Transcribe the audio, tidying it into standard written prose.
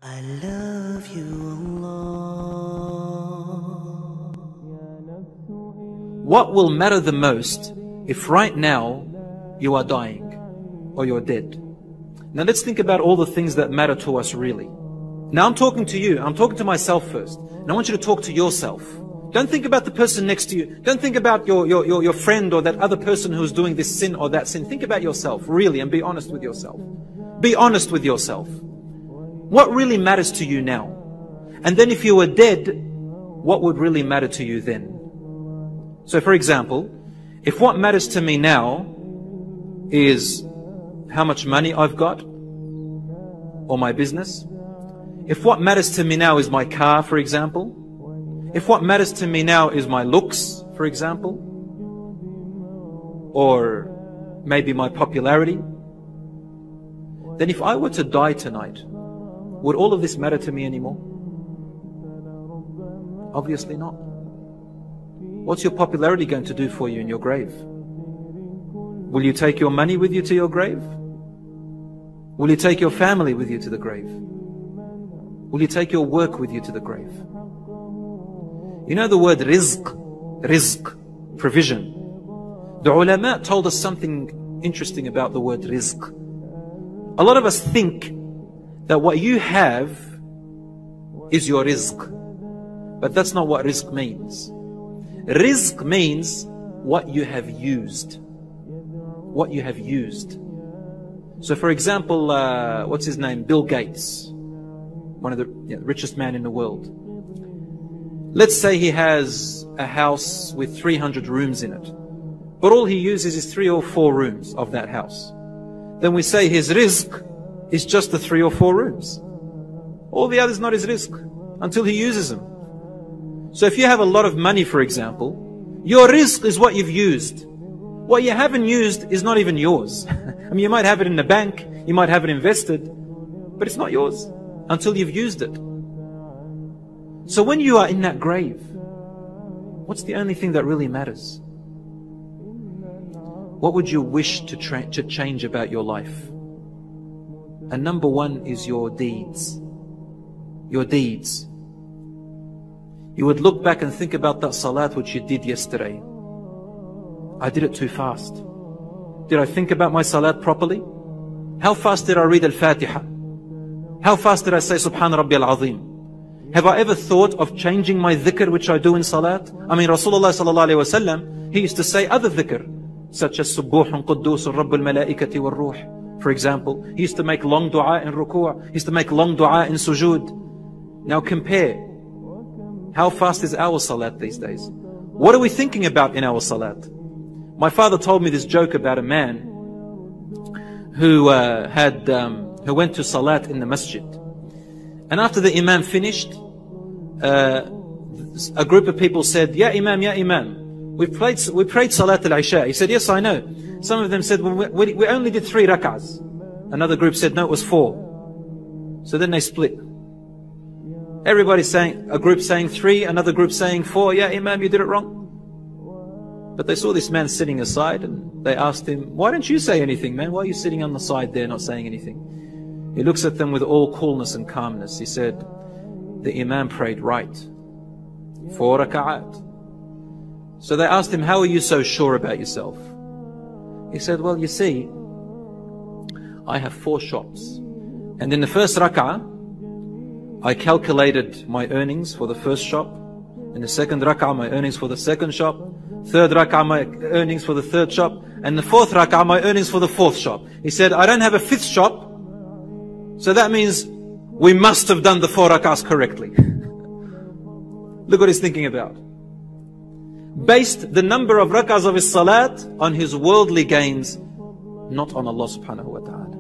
I love you, Allah. What will matter the most if right now you are dying or you're dead? Now let's think about all the things that matter to us really. Now I'm talking to you, I'm talking to myself first. And I want you to talk to yourself. Don't think about the person next to you. Don't think about your friend or that other person who's doing this sin or that sin. Think about yourself really and be honest with yourself. Be honest with yourself. What really matters to you now? And then if you were dead, what would really matter to you then? So for example, if what matters to me now is how much money I've got or my business, if what matters to me now is my car, for example, if what matters to me now is my looks, for example, or maybe my popularity, then if I were to die tonight, would all of this matter to me anymore? Obviously not. What's your popularity going to do for you in your grave? Will you take your money with you to your grave? Will you take your family with you to the grave? Will you take your work with you to the grave? You know the word rizq, provision. The ulama told us something interesting about the word rizq. A lot of us think that what you have is your rizq. But that's not what rizq means. Rizq means what you have used. What you have used. So for example, what's his name? Bill Gates. One of the richest man in the world. Let's say he has a house with 300 rooms in it. But all he uses is 3 or 4 rooms of that house. Then we say his rizq is just the 3 or 4 rooms. All the others not his rizq until he uses them. So if you have a lot of money, for example, your rizq is what you've used. What you haven't used is not even yours. I mean, you might have it in the bank, you might have it invested, but it's not yours until you've used it. So when you are in that grave, what's the only thing that really matters? What would you wish to change about your life? And number one is your deeds. Your deeds. You would look back and think about that salat which you did yesterday. I did it too fast. Did I think about my salat properly? How fast did I read Al-Fatiha? How fast did I say Subhan Rabbi Al-Azim? Have I ever thought of changing my dhikr which I do in salat? I mean, Rasulullah sallallahu alayhi wa sallam, he used to say other dhikr, such as Subbuhun Quddusun Rabbul Malaikati wal Ruh. For example, he used to make long dua in ruku', he used to make long dua in sujood. Now compare, how fast is our salat these days? What are we thinking about in our salat? My father told me this joke about a man who went to salat in the masjid. And after the imam finished, a group of people said, Ya Imam, Ya Imam, we prayed Salat al-Isha. He said, yes, I know. Some of them said, well, we only did 3 rak'ahs. Another group said, no, it was 4. So then they split. Everybody saying, a group saying 3, another group saying 4. Yeah, Imam, you did it wrong. But they saw this man sitting aside and they asked him, why don't you say anything, man? Why are you sitting on the side there not saying anything? He looks at them with all coolness and calmness. He said, the Imam prayed right. 4 rak'at. So they asked him, how are you so sure about yourself? He said, well, you see, I have 4 shops. And in the first rak'ah, I calculated my earnings for the first shop. In the second rak'ah, my earnings for the second shop. Third rak'ah, my earnings for the third shop. And the fourth rak'ah, my earnings for the fourth shop. He said, I don't have a 5th shop. So that means we must have done the 4 rak'ahs correctly. Look what he's thinking about. Based the number of rak'ahs of his salat on his worldly gains, not on Allah subhanahu wa ta'ala.